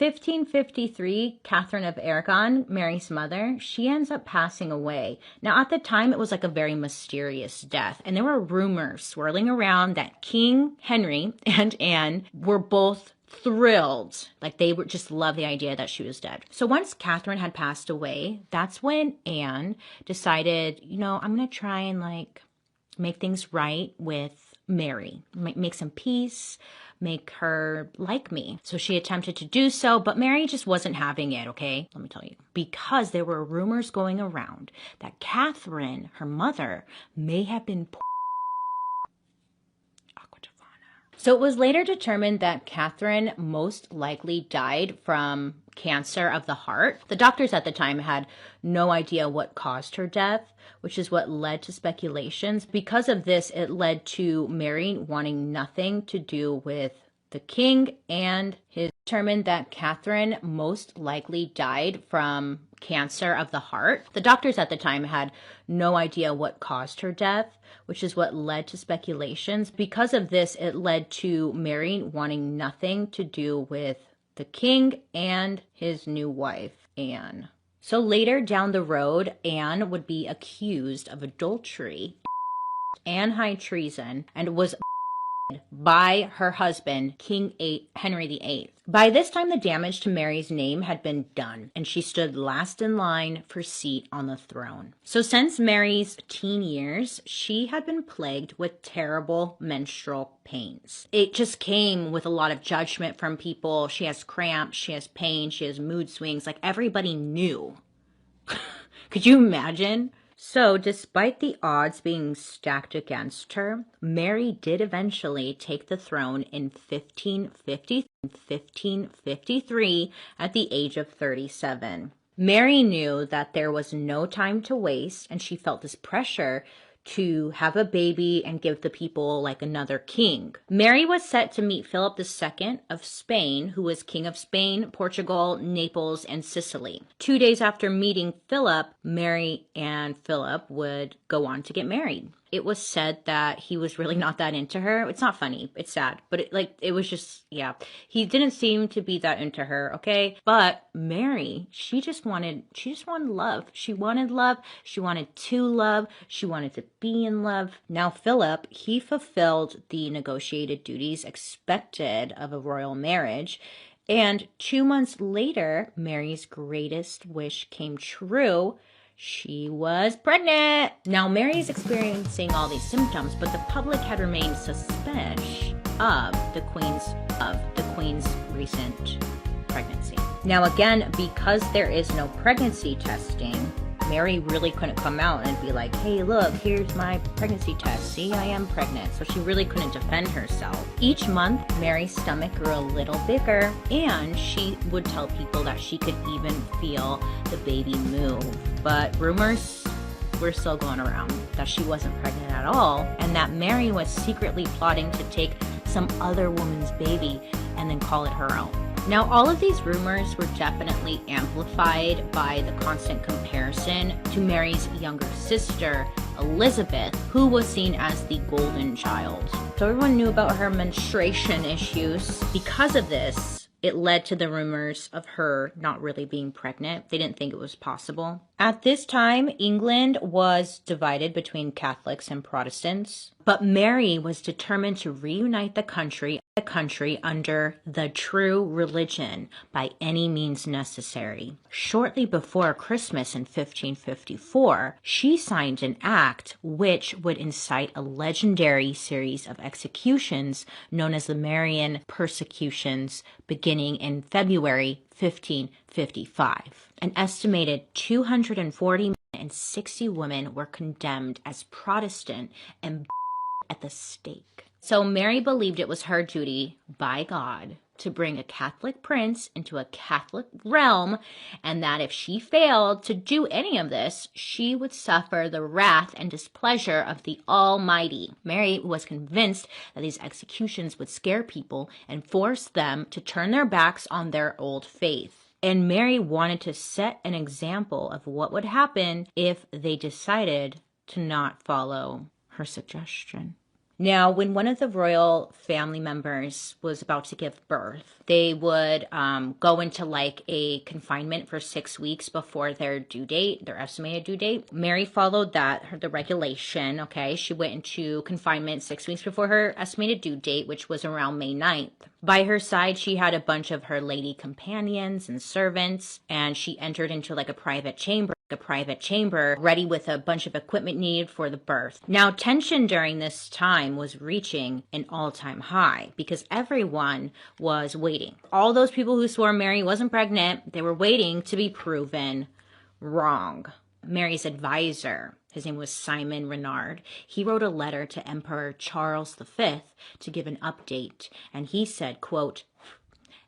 1553, Catherine of Aragon, Mary's mother, she ends up passing away. Now, at the time, it was like a very mysterious death, and there were rumors swirling around that King Henry and Anne were both thrilled. Like, they were just loved the idea that she was dead. So once Catherine had passed away, that's when Anne decided, I'm going to try and make things right with Mary, make some peace, make her like me. So she attempted to do so, but Mary just wasn't having it, okay? Let me tell you. Because there were rumors going around that Catherine, her mother, may have been So it was later determined that Catherine most likely died from cancer of the heart. The doctors at the time had no idea what caused her death, which is what led to speculations. Because of this, it led to Mary wanting nothing to do with the king, and his determined that Catherine most likely died from cancer of the heart. The doctors at the time had no idea what caused her death, which is what led to speculations. Because of this, it led to Mary wanting nothing to do with the king and his new wife, Anne. So later down the road, Anne would be accused of adultery and high treason and was by her husband, Henry VIII. By this time, the damage to Mary's name had been done, and she stood last in line for seat on the throne. So since Mary's teen years, she had been plagued with terrible menstrual pains. It just came with a lot of judgment from people. She has cramps, she has pain, she has mood swings. Like, everybody knew. Could you imagine? So, despite the odds being stacked against her, Mary did eventually take the throne in 1553 at the age of 37. Mary knew that there was no time to waste, and she felt this pressure to have a baby and give the people like another king. Mary was set to meet Philip II of Spain, who was king of Spain, Portugal, Naples, and Sicily. 2 days after meeting Philip, Mary and Philip would go on to get married. It was said that he was really not that into her. It's not funny. It's sad. But it was just, yeah. He didn't seem to be that into her, okay? But Mary, she just wanted love. She wanted love. She wanted to love. She wanted to be in love. Now, Philip, he fulfilled the negotiated duties expected of a royal marriage. And 2 months later, Mary's greatest wish came true. She was pregnant. Now, Mary's experiencing all these symptoms, but the public had remained suspicious of the Queen's recent pregnancy. Now, again, because there is no pregnancy testing, Mary really couldn't come out and be like, hey, look, here's my pregnancy test. See, I am pregnant. So she really couldn't defend herself. Each month, Mary's stomach grew a little bigger, and she would tell people that she could even feel the baby move. But rumors were still going around that she wasn't pregnant at all, and that Mary was secretly plotting to take some other woman's baby and then call it her own. Now, all of these rumors were definitely amplified by the constant comparison to Mary's younger sister, Elizabeth, who was seen as the golden child. So everyone knew about her menstruation issues. Because of this, it led to the rumors of her not really being pregnant. They didn't think it was possible. At this time, England was divided between Catholics and Protestants, but Mary was determined to reunite the country under the true religion by any means necessary. Shortly before Christmas in 1554, she signed an act which would incite a legendary series of executions known as the Marian persecutions, beginning in February 1555. An estimated 240 and 60 women were condemned as Protestant and at the stake. So Mary believed it was her duty by God to bring a Catholic prince into a Catholic realm, and that if she failed to do any of this, she would suffer the wrath and displeasure of the Almighty. Mary was convinced that these executions would scare people and force them to turn their backs on their old faith. And Mary wanted to set an example of what would happen if they decided to not follow her suggestion. Now, when one of the royal family members was about to give birth, they would go into like a confinement for 6 weeks before their due date, their estimated due date. Mary followed the regulation, okay? She went into confinement 6 weeks before her estimated due date, which was around May 9th. By her side, she had a bunch of her lady companions and servants, and she entered into like a private chamber ready with a bunch of equipment needed for the birth. Now, tension during this time was reaching an all-time high because everyone was waiting. All those people who swore Mary wasn't pregnant, they were waiting to be proven wrong. Mary's advisor, his name was Simon Renard, he wrote a letter to Emperor Charles V to give an update, and he said, quote,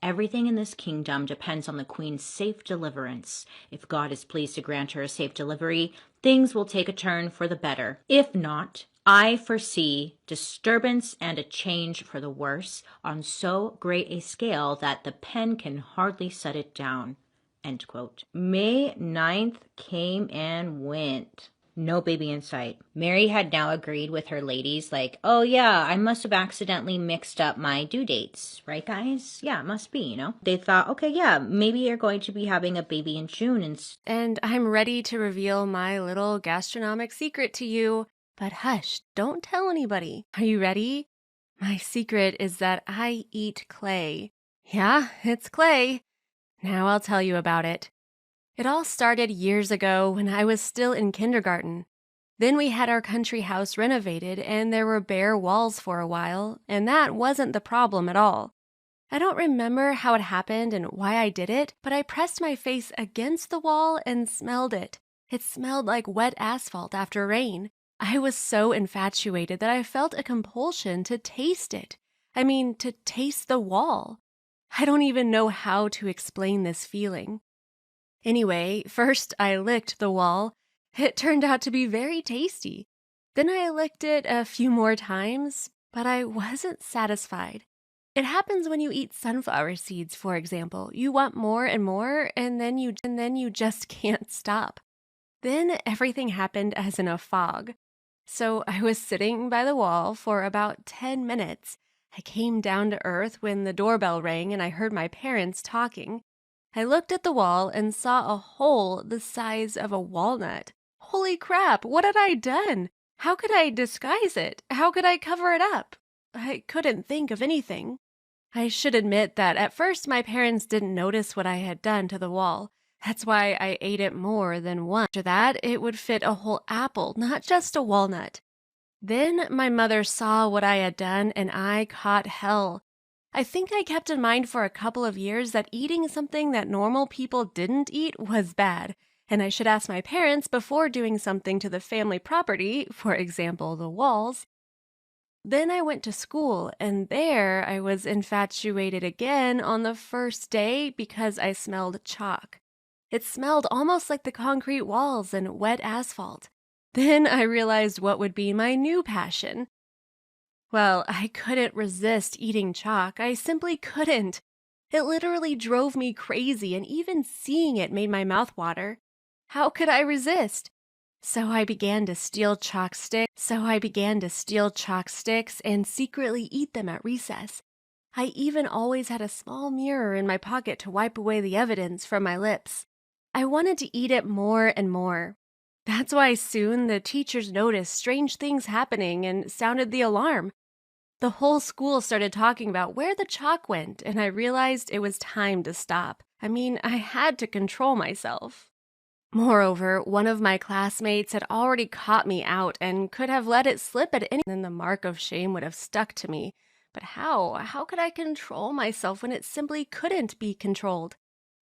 "Everything in this kingdom depends on the queen's safe deliverance. If God is pleased to grant her a safe delivery, things will take a turn for the better. If not, I foresee disturbance and a change for the worse on so great a scale that the pen can hardly set it down." End quote. May 9th came and went. No baby in sight. Mary had now agreed with her ladies, like, oh yeah, I must have accidentally mixed up my due dates. Right, guys? Yeah, it must be, you know? They thought, okay, yeah, maybe you're going to be having a baby in June. And I'm ready to reveal my little gastronomic secret to you. But hush, don't tell anybody. Are you ready? My secret is that I eat clay. Yeah, it's clay. Now I'll tell you about it. It all started years ago when I was still in kindergarten. Then we had our country house renovated and there were bare walls for a while, and that wasn't the problem at all. I don't remember how it happened and why I did it, but I pressed my face against the wall and smelled it. It smelled like wet asphalt after rain. I was so infatuated that I felt a compulsion to taste it. I mean, to taste the wall. I don't even know how to explain this feeling. Anyway, first I licked the wall. It turned out to be very tasty. Then I licked it a few more times, but I wasn't satisfied. It happens when you eat sunflower seeds, for example. You want more and more, and then you just can't stop. Then everything happened as in a fog. So I was sitting by the wall for about 10 minutes. I came down to earth when the doorbell rang and I heard my parents talking. I looked at the wall and saw a hole the size of a walnut. Holy crap, what had I done? How could I disguise it? How could I cover it up? I couldn't think of anything. I should admit that at first my parents didn't notice what I had done to the wall. That's why I ate it more than once. After that, it would fit a whole apple, not just a walnut. Then my mother saw what I had done and I caught hell. I think I kept in mind for a couple of years that eating something that normal people didn't eat was bad, and I should ask my parents before doing something to the family property, for example, the walls. Then I went to school, and there I was infatuated again on the first day because I smelled chalk. It smelled almost like the concrete walls and wet asphalt. Then I realized what would be my new passion. Well, I couldn't resist eating chalk. I simply couldn't. It literally drove me crazy, and even seeing it made my mouth water. How could I resist? So I began to steal chalk sticks and secretly eat them at recess. I even always had a small mirror in my pocket to wipe away the evidence from my lips. I wanted to eat it more and more. That's why soon the teachers noticed strange things happening and sounded the alarm. The whole school started talking about where the chalk went, and I realized it was time to stop. I mean, I had to control myself. Moreover, one of my classmates had already caught me out and could have let it slip at any then the mark of shame would have stuck to me. But how? How could I control myself when it simply couldn't be controlled?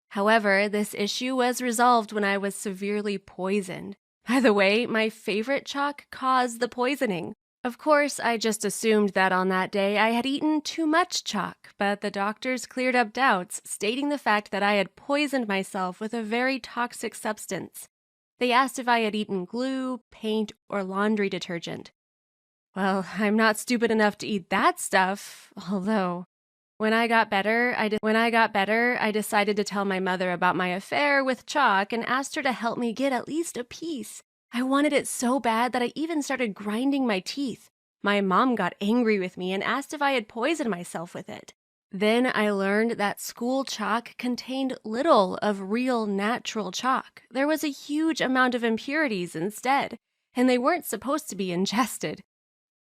However, this issue was resolved when I was severely poisoned. By the way, my favorite chalk caused the poisoning. Of course, I just assumed that on that day I had eaten too much chalk, but the doctors cleared up doubts, stating the fact that I had poisoned myself with a very toxic substance. They asked if I had eaten glue, paint, or laundry detergent. Well, I'm not stupid enough to eat that stuff, although when I got better, I decided to tell my mother about my affair with chalk and asked her to help me get at least a piece. I wanted it so bad that I even started grinding my teeth. My mom got angry with me and asked if I had poisoned myself with it. Then I learned that school chalk contained little of real natural chalk. There was a huge amount of impurities instead, and they weren't supposed to be ingested.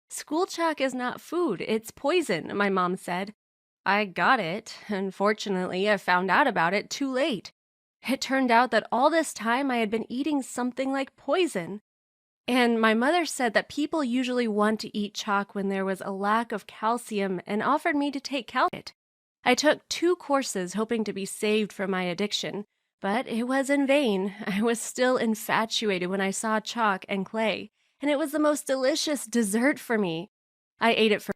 School chalk is not food, it's poison, my mom said. I got it. Unfortunately, I found out about it too late. It turned out that all this time I had been eating something like poison. And my mother said that people usually want to eat chalk when there was a lack of calcium and offered me to take calcium. I took 2 courses hoping to be saved from my addiction, but it was in vain. I was still infatuated when I saw chalk and clay, and it was the most delicious dessert for me. I ate it for